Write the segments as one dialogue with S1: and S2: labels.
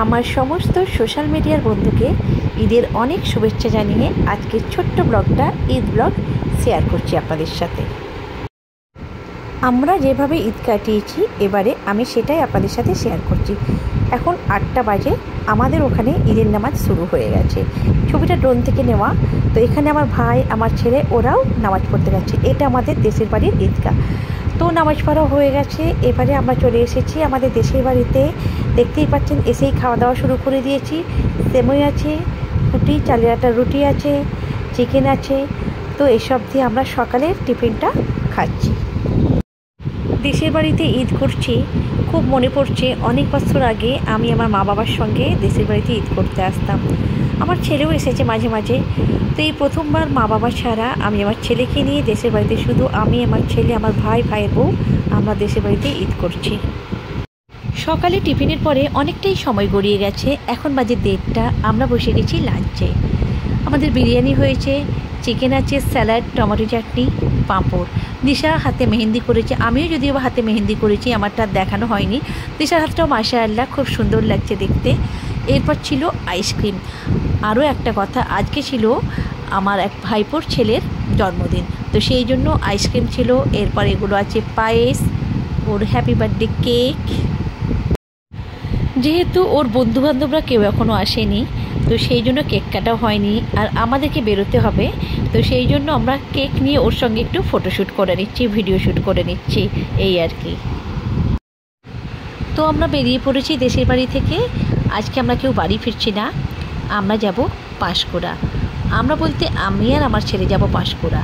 S1: আমার সমস্ত সোশ্যাল মিডিয়ার বন্ধুকে ঈদের অনেক শুভেচ্ছা জানিয়ে আজকের ছোট্ট ব্লগটা ঈদ ব্লগ শেয়ার করছি আপনাদের সাথে। আমরা যেভাবে ঈদ কাটিয়েছি এবারে আমি সেটাই আপনাদের সাথে শেয়ার করছি। এখন 8টা বাজে, আমাদের ওখানে ঈদের নামাজ শুরু হয়ে গেছে। ছবিটা ড্রোন থেকে নেওয়া। তো এখানে আমার ভাই, আমার ছেলে, ওরাও নামাজ পড়তে যাচ্ছে। এটা আমাদের দেশের বাড়ির ঈদগাহ। তো নামাজ পড়া হয়ে গেছে, এবারে আমরা চলে এসেছি আমাদের দেশের বাড়িতে। দেখতেই পাচ্ছেন, এসেই খাওয়া দাওয়া শুরু করে দিয়েছি। সেমই আছে, রুটি, চালের আটার রুটি আছে, চিকেন আছে। তো এসব দিয়ে আমরা সকালের টিফিনটা খাচ্ছি। দেশের বাড়িতে ঈদ করছি, খুব মনে পড়ছে অনেক বছর আগে আমি আমার মা বাবার সঙ্গে দেশের বাড়িতে ঈদ করতে আসতাম। আমার ছেলেও এসেছে মাঝে মাঝে। তো এই প্রথমবার মা বাবা ছাড়া আমি আমার ছেলেকে নিয়ে দেশের বাড়িতে, শুধু আমি, আমার ছেলে, আমার ভাই, ভাইয়ের বউ, আমরা দেশের বাড়িতে ঈদ করছি। সকালে টিফিনের পরে অনেকটাই সময় গড়িয়ে গেছে, এখন বাজে 1:30। আমরা বসে গেছি লাঞ্চে। আমাদের বিরিয়ানি হয়েছে, চিকেন আছে, স্যালাড, টমেটো চাটনি, পাঁপড়। দিশা হাতে মেহেন্দি করেছে, আমিও যদিও হাতে মেহেন্দি করেছি, আমারটা দেখানো হয়নি। দিশার হাতটাও মাশাআল্লাহ খুব সুন্দর লাগছে দেখতে। এরপর ছিল আইসক্রিম। আরও একটা কথা, আজকে ছিল আমার এক ভাইপোর ছেলের জন্মদিন, তো সেই জন্য আইসক্রিম ছিল। এরপর এগুলো আছে পায়েস, ওর হ্যাপি বার্থডে কেক। যেহেতু ওর বন্ধুবান্ধবরা কেউ এখনও আসেনি, তো সেই জন্য কেক কাটাও হয়নি, আর আমাদেরকে বেরোতে হবে। তো সেই জন্য আমরা কেক নিয়ে ওর সঙ্গে একটু ফটোশ্যুট করে নিচ্ছি, ভিডিও শ্যুট করে নিচ্ছি, এই আর কি। তো আমরা বেরিয়ে পড়েছি দেশের বাড়ি থেকে। আজকে আমরা কেউ বাড়ি ফিরছি না, আমরা যাব পাঁশকুড়া। আমরা বলতে আমি আর আমার ছেলে যাব পাঁশকুড়া।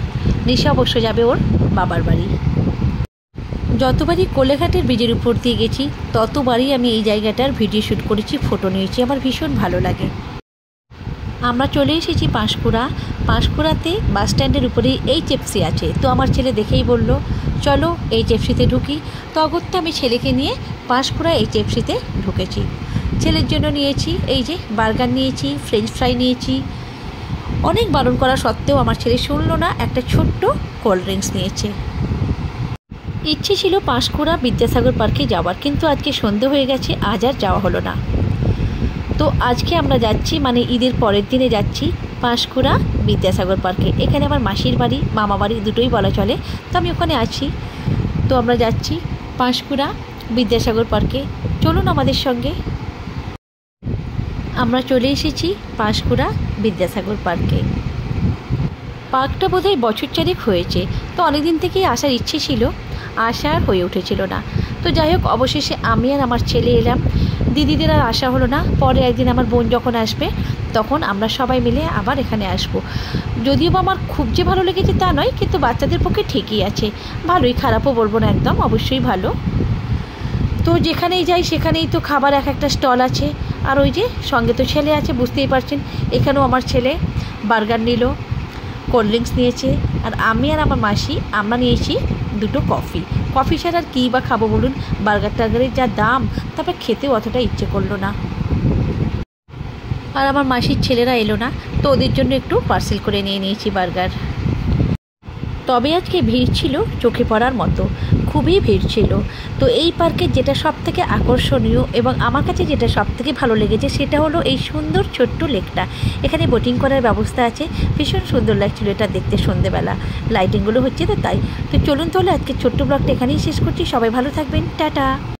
S1: নিশা অবশ্য যাবে ওর বাবার বাড়ি। যতবারই কোলেঘাটের ব্রিজের উপর দিয়ে গেছি ততবারই আমি এই জায়গাটার ভিডিও শ্যুট করেছি, ফটো নিয়েছি, আমার ভীষণ ভালো লাগে। আমরা চলে এসেছি পাঁশকুড়া। পাঁশকুড়াতে বাস স্ট্যান্ডের উপরেই এই চেপসি আছে। তো আমার ছেলে দেখেই বলল, চলো এই চেপসিতে ঢুকি। তো অগত্যা আমি ছেলেকে নিয়ে পাঁশকুড়া এই চেপসিতে ঢুকেছি। ছেলের জন্য নিয়েছি এই যে বার্গার নিয়েছি, ফ্রেঞ্চ ফ্রাই নিয়েছি। অনেক বারণ করা সত্ত্বেও আমার ছেলে শুনলো না, একটা ছোট্ট কোল্ড ড্রিঙ্কস নিয়েছে। ইচ্ছে ছিল পাঁশকুড়া বিদ্যাসাগর পার্কে যাওয়ার, কিন্তু আজকে সন্ধে হয়ে গেছে, আজ আর যাওয়া হলো না। তো আজকে আমরা যাচ্ছি, মানে ঈদের পরের দিনে যাচ্ছি পাঁশকুড়া বিদ্যাসাগর পার্কে। এখানে আমার মাসির বাড়ি, মামা বাড়ি দুটোই বলা চলে, তো আমি ওখানে আছি। তো আমরা যাচ্ছি পাঁশকুড়া বিদ্যাসাগর পার্কে, চলুন আমাদের সঙ্গে। আমরা চলে এসেছি পাঁশকুড়া বিদ্যাসাগর পার্কে। পার্কটা বোধহয় বছর 4 হয়েছে, তো অনেকদিন থেকেই আসার ইচ্ছে ছিল, আসার হয়ে উঠেছিল না। তো যাই হোক, অবশেষে আমি আর আমার ছেলে এলাম। দিদিদের আর আসা হলো না, পরে একদিন আমার বোন যখন আসবে তখন আমরা সবাই মিলে আবার এখানে আসব। যদিও বা আমার খুব যে ভালো লেগেছে তা নয়, কিন্তু বাচ্চাদের পক্ষে ঠিকই আছে, ভালোই, খারাপও বলবো না, একদম অবশ্যই ভালো। তো যেখানেই যাই সেখানেই তো খাবার এক একটা স্টল আছে, আর ওই যে সঙ্গে তো ছেলে আছে, বুঝতেই পারছেন। এখানেও আমার ছেলে বার্গার নিল, কোল্ড ড্রিঙ্কস নিয়েছে, আর আমি আর আমার মাসি আমরা নিয়েছি 2টো কফি। কফি ছাড়া আর কী বা খাবো বলুন, বার্গার টার্গারের যা দাম, তারপর খেতেও অতটা ইচ্ছে করলো না। আর আমার মাসির ছেলেরা এলো না, তো ওদের জন্য একটু পার্সেল করে নিয়ে নিয়েছি বার্গার। তবে আজকে ভিড় ছিল চোখে পড়ার মতো, খুবই ভিড় ছিল। তো এই পার্কের যেটা সবথেকে আকর্ষণীয় এবং আমার কাছে যেটা সবথেকে ভালো লেগেছে সেটা হলো এই সুন্দর ছোট্ট লেকটা। এখানে বোটিং করার ব্যবস্থা আছে, ভীষণ সুন্দর লাগছিল এটা দেখতে সন্ধ্যেবেলা, লাইটিংগুলো হচ্ছে তো তাই। তো চলুন তাহলে আজকে ছোট্ট ব্লগটা এখানেই শেষ করছি। সবাই ভালো থাকবেন, টাটা।